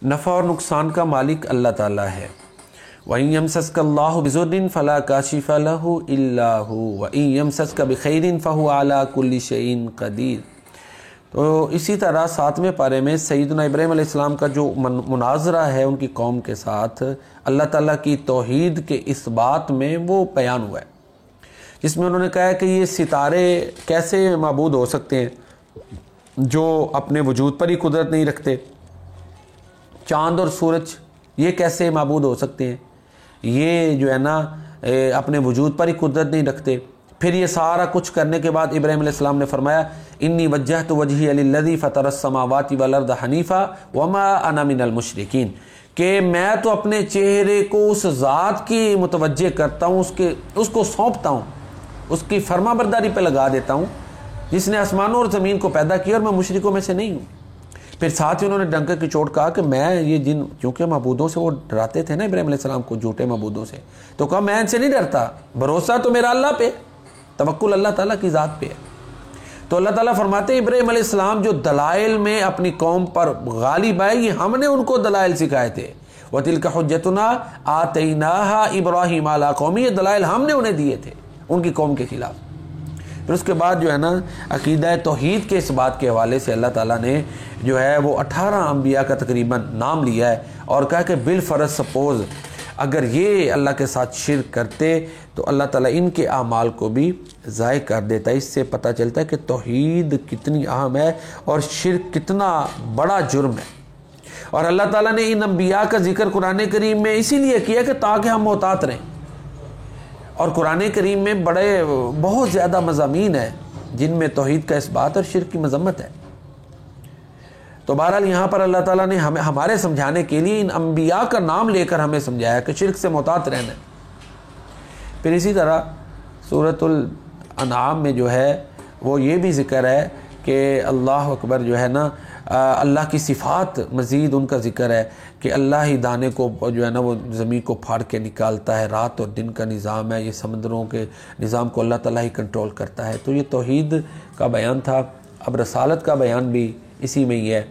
نفع اور نقصان کا مالک اللہ تعالیٰ ہے۔ وَإِن يَمْسَسْكَ اللَّهُ بِضُرٍّ فَلَا كَاشِفَ لَهُ إِلَّا هُوَ وَإِن يَمْسَسْكَ بِخَيْرٍ فَهُوَ عَلَى كُلِّ شَيْءٍ قَدِيرٌ۔ تو اسی طرح 7ویں پارے میں سیدنا ابراہیم علیہ السلام کا جو مناظرہ ہے ان کی قوم کے ساتھ اللہ تعالیٰ کی توحید کے اثبات میں وہ بیان ہوا ہے، جس میں انہوں نے کہا ہے کہ یہ ستارے کیسے معبود ہو سکتے ہیں جو اپنے وجود پر ہی قدرت نہیں رکھتے، چاند اور سورج یہ کیسے معبود ہو سکتے ہیں، یہ جو ہے نا اپنے وجود پر ہی قدرت نہیں رکھتے۔ پھر یہ سارا کچھ کرنے کے بعد ابراہیم علیہ السلام نے فرمایا انی وجہت وجہی للذی فطر السماوات والارض حنیفا وما انا من المشرکین، کہ میں تو اپنے چہرے کو اس ذات کی متوجہ کرتا ہوں، اس کو سونپتا ہوں، اس کی فرما برداری پہ لگا دیتا ہوں جس نے آسمانوں اور زمین کو پیدا کیا، اور میں مشرکوں میں سے نہیں ہوں۔ پھر ساتھ ہی انہوں نے ڈنکے کی چوٹ کہا کہ میں یہ جن، کیونکہ معبودوں سے وہ ڈراتے تھے نا ابراہیم علیہ السلام کو، جھوٹے معبودوں سے، تو کہا میں ان سے نہیں ڈرتا، بھروسہ تو میرا اللہ پہ، توکل اللہ تعالیٰ کی ذات پہ ہے۔ تو اللہ تعالیٰ فرماتے ہیں ابراہیم علیہ السلام جو دلائل میں اپنی قوم پر غالب آئے، یہ ہم نے ان کو دلائل سکھائے تھے۔ وَتِلْكَ حُجَّتُنَا آتَيْنَاهَا إِبْرَاهِيمَ عَلَىٰ قَوْمِهِ، یہ دلائل ہم نے انہیں دیے تھے ان کی قوم کے خلاف۔ پھر اس کے بعد جو ہے نا عقیدہ توحید کے اس بات کے حوالے سے اللہ تعالیٰ نے جو ہے وہ 18 انبیاء کا تقریباً نام لیا ہے اور کہا کہ بالفرض سپوز اگر یہ اللہ کے ساتھ شرک کرتے تو اللہ تعالیٰ ان کے اعمال کو بھی ضائع کر دیتا ہے۔ اس سے پتہ چلتا ہے کہ توحید کتنی اہم ہے اور شرک کتنا بڑا جرم ہے۔ اور اللہ تعالیٰ نے ان انبیاء کا ذکر قرآن کریم میں اسی لیے کیا کہ تاکہ ہم محتاط رہیں، اور قرآن کریم میں بہت زیادہ مضامین ہیں جن میں توحید کا اس بات اور شرک کی مذمت ہے۔ تو بہرحال یہاں پر اللہ تعالیٰ نے ہمارے سمجھانے کے لیے ان انبیاء کا نام لے کر ہمیں سمجھایا کہ شرک سے محتاط رہنا ہے۔ پھر اسی طرح سورۃ الانعام میں جو ہے وہ یہ بھی ذکر ہے کہ اللہ اکبر جو ہے نا اللہ کی صفات مزید ان کا ذکر ہے کہ اللہ ہی دانے کو جو ہے نا وہ زمین کو پھاڑ کے نکالتا ہے، رات اور دن کا نظام ہے، یہ سمندروں کے نظام کو اللہ تعالیٰ ہی کنٹرول کرتا ہے۔ تو یہ توحید کا بیان تھا۔ اب رسالت کا بیان بھی اسی میں ہی ہے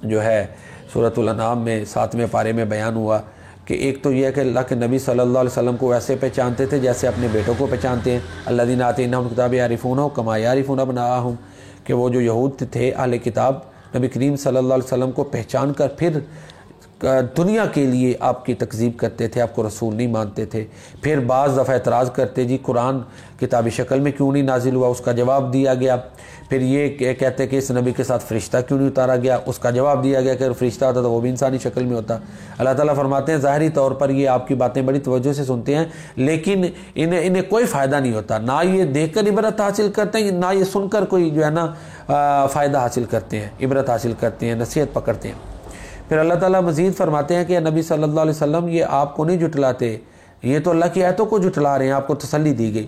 جو ہے سورۃ الانعام میں 7ویں پارے میں بیان ہوا کہ ایک تو یہ ہے کہ اللہ کے نبی صلی اللہ علیہ وسلم کو ویسے پہچانتے تھے جیسے اپنے بیٹوں کو پہچانتے ہیں، الذین آتیناہم الکتاب یعرفونہ کما یعرفون ابناءہم، کہ وہ جو یہود تھے اہل کتاب نبی کریم صلی اللہ علیہ وسلم کو پہچان کر پھر دنیا کے لیے آپ کی تکذیب کرتے تھے، آپ کو رسول نہیں مانتے تھے۔ پھر بعض دفعہ اعتراض کرتے جی قرآن کتابی شکل میں کیوں نہیں نازل ہوا، اس کا جواب دیا گیا۔ پھر یہ کہتے کہ اس نبی کے ساتھ فرشتہ کیوں نہیں اتارا گیا، اس کا جواب دیا گیا کہ اگر فرشتہ ہوتا تو وہ بھی انسانی شکل میں ہوتا۔ اللہ تعالیٰ فرماتے ہیں ظاہری طور پر یہ آپ کی باتیں بڑی توجہ سے سنتے ہیں لیکن انہیں کوئی فائدہ نہیں ہوتا، نہ یہ دیکھ کر عبرت حاصل کرتے ہیں نہ یہ سن کر کوئی جو ہے نا فائدہ حاصل کرتے ہیں، عبرت حاصل کرتے ہیں، نصیحت پکڑتے ہیں۔ پھر اللہ تعالیٰ مزید فرماتے ہیں کہ نبی صلی اللہ علیہ وسلم یہ آپ کو نہیں جھٹلاتے، یہ تو اللہ کی آیتوں کو جھٹلا رہے ہیں، آپ کو تسلی دی گئی۔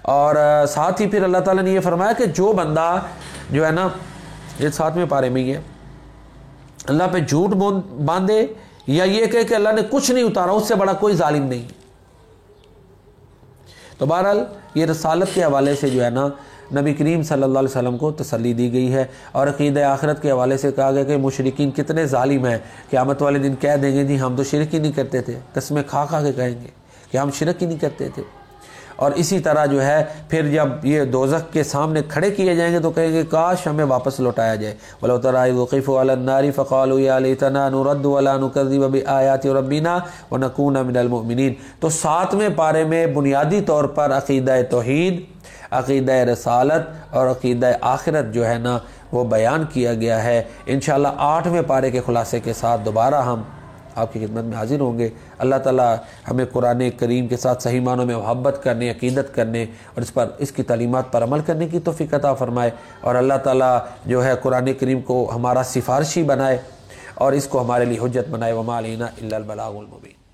اور ساتھ ہی پھر اللہ تعالیٰ نے یہ فرمایا کہ جو بندہ جو ہے نا یہ 7ویں پارے میں یہ اللہ پہ جھوٹ باندھے یا یہ کہے کہ اللہ نے کچھ نہیں اتارا، اس سے بڑا کوئی ظالم نہیں۔ تو بہرحال یہ رسالت کے حوالے سے جو ہے نا نبی کریم صلی اللہ علیہ وسلم کو تسلی دی گئی ہے، اور عقیدہ آخرت کے حوالے سے کہا گیا کہ مشرکین کتنے ظالم ہیں، قیامت والے دن کہہ دیں گے جی ہم تو شرک ہی نہیں کرتے تھے، قسمیں کھا کے کہیں گے کہ ہم شرک ہی نہیں کرتے تھے۔ اور اسی طرح جو ہے پھر جب یہ دوزخ کے سامنے کھڑے کیے جائیں گے تو کہیں گے کاش ہمیں واپس لوٹایا جائے، وَلَوْ تَرَىٰ إِذْ وُقِفُوا عَلَى النَّارِ فَقَالُوا يَا لَيْتَنَا نُرَدُّ وَلَا نُكَذِّبَ بِآيَاتِ رَبِّنَا وَنَكُونَ مِنَ الْمُؤْمِنِينَ۔ تو 7ویں پارے میں بنیادی طور پر عقیدہ توحید، عقیدہ رسالت اور عقیدہ آخرت جو ہے نا وہ بیان کیا گیا ہے۔ انشاءاللہ 8ویں پارے کے خلاصے کے ساتھ دوبارہ ہم آپ کی خدمت میں حاضر ہوں گے۔ اللہ تعالیٰ ہمیں قرآن کریم کے ساتھ صحیح معنوں میں محبت کرنے، عقیدت کرنے اور اس کی تعلیمات پر عمل کرنے کی توفیق عطا فرمائے، اور اللہ تعالیٰ جو ہے قرآن کریم کو ہمارا سفارشی بنائے اور اس کو ہمارے لیے حجت بنائے۔ وما علینا الا البلاغ المبین۔